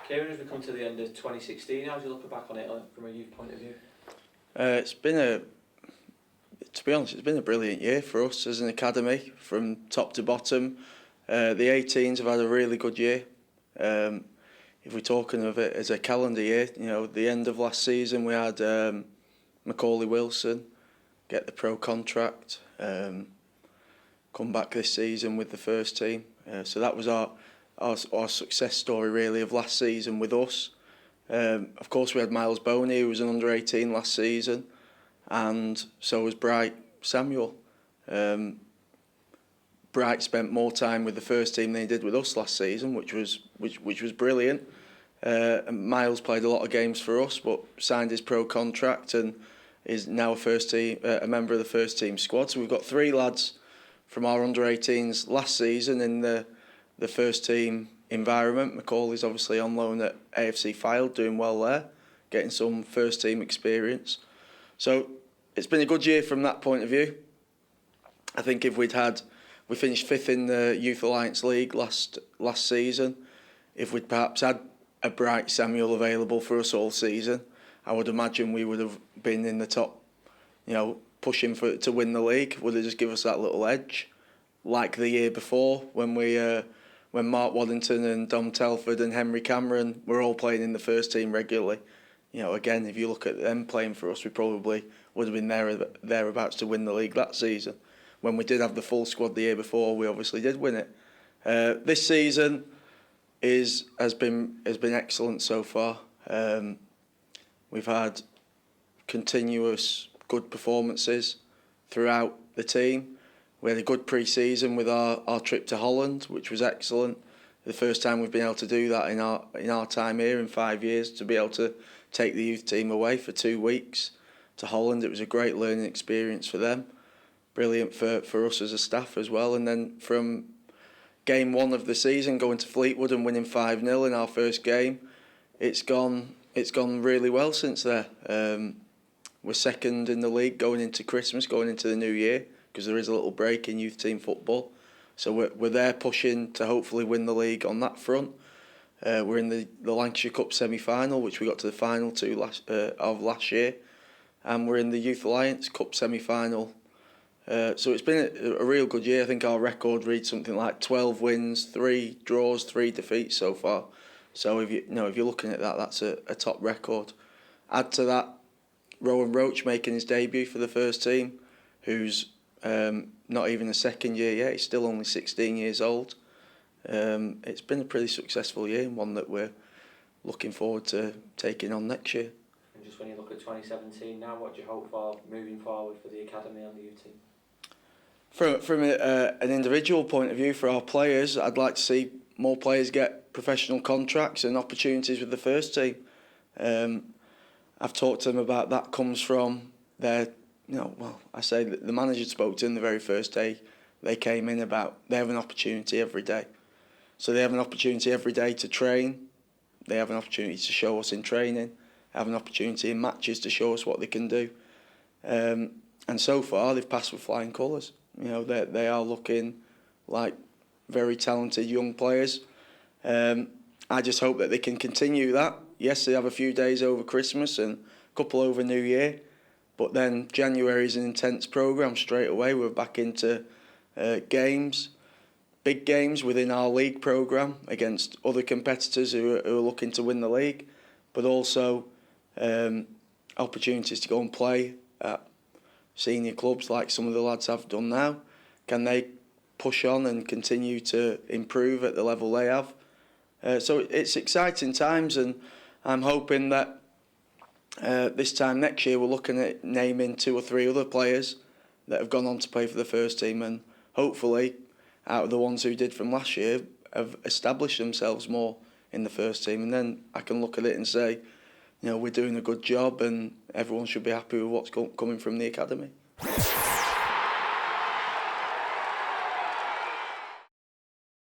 Ciaran, as we come to the end of 2016, how do you look back on it from a youth point of view? To be honest, it's been a brilliant year for us as an academy from top to bottom. The 18s have had a really good year. If we're talking of it as a calendar year, the end of last season we had Macaulay Wilson get the pro contract, come back this season with the first team. So that was our success story really of last season with us. Of course we had Miles Boney, who was an under 18 last season, and so was Bright Samuel. Bright spent more time with the first team than he did with us last season, which was brilliant. Miles played a lot of games for us, but signed his pro contract and is now a member of the first team squad. So we've got 3 lads from our under 18s last season in the first team environment. Macaulay's obviously on loan at AFC Fylde, doing well there, getting some first team experience. So it's been a good year from that point of view. I think if we finished 5th in the Youth Alliance League last season. If we'd perhaps had a Bright Samuel available for us all season, I would imagine we would have been in the top, pushing to win the league. Would have just give us that little edge, like the year before when Mark Waddington and Dom Telford and Henry Cameron were all playing in the first team regularly. Again, if you look at them playing for us, we probably would have been thereabouts to win the league that season. When we did have the full squad the year before, we obviously did win it. This season has been excellent so far. We've had continuous good performances throughout the team. We had a good pre-season with our trip to Holland, which was excellent. The first time we've been able to do that in our time here in 5 years, to be able to take the youth team away for 2 weeks to Holland. It was a great learning experience for them. Brilliant for us as a staff as well. And then from game 1 of the season, going to Fleetwood and winning 5-0 in our first game, it's gone really well since there. We're second in the league going into Christmas, going into the new year, because there is a little break in youth team football. So we're there pushing to hopefully win the league on that front. We're in the Lancashire Cup semi-final, which we got to the final of last year. And we're in the Youth Alliance Cup semi-final. So it's been a real good year. I think our record reads something like 12 wins, 3 draws, 3 defeats so far. So if you're looking at that, that's a top record. Add to that Rowan Roach making his debut for the first team, who's not even a second year yet. He's still only 16 years old. It's been a pretty successful year, and one that we're looking forward to taking on next year. And just when you look at 2017 now, what do you hope for moving forward for the academy and the youth team? From an individual point of view, for our players, I'd like to see more players get professional contracts and opportunities with the first team. I've talked to them about that comes from their, I say that the manager spoke to them the very first day they came in about they have an opportunity every day. So they have an opportunity every day to train. They have an opportunity to show us in training, have an opportunity in matches to show us what they can do. And so far, they've passed with flying colours. They are looking like very talented young players. I just hope that they can continue that. Yes, they have a few days over Christmas and a couple over New Year, but then January is an intense programme straight away. We're back into games, big games within our league programme against other competitors who are looking to win the league, but also opportunities to go and play at senior clubs like some of the lads have done now. Can they push on and continue to improve at the level they have? So it's exciting times, and I'm hoping that this time next year we're looking at naming 2 or 3 other players that have gone on to play for the first team, and hopefully out of the ones who did from last year have established themselves more in the first team, and then I can look at it and say, we're doing a good job and everyone should be happy with what's coming from the academy.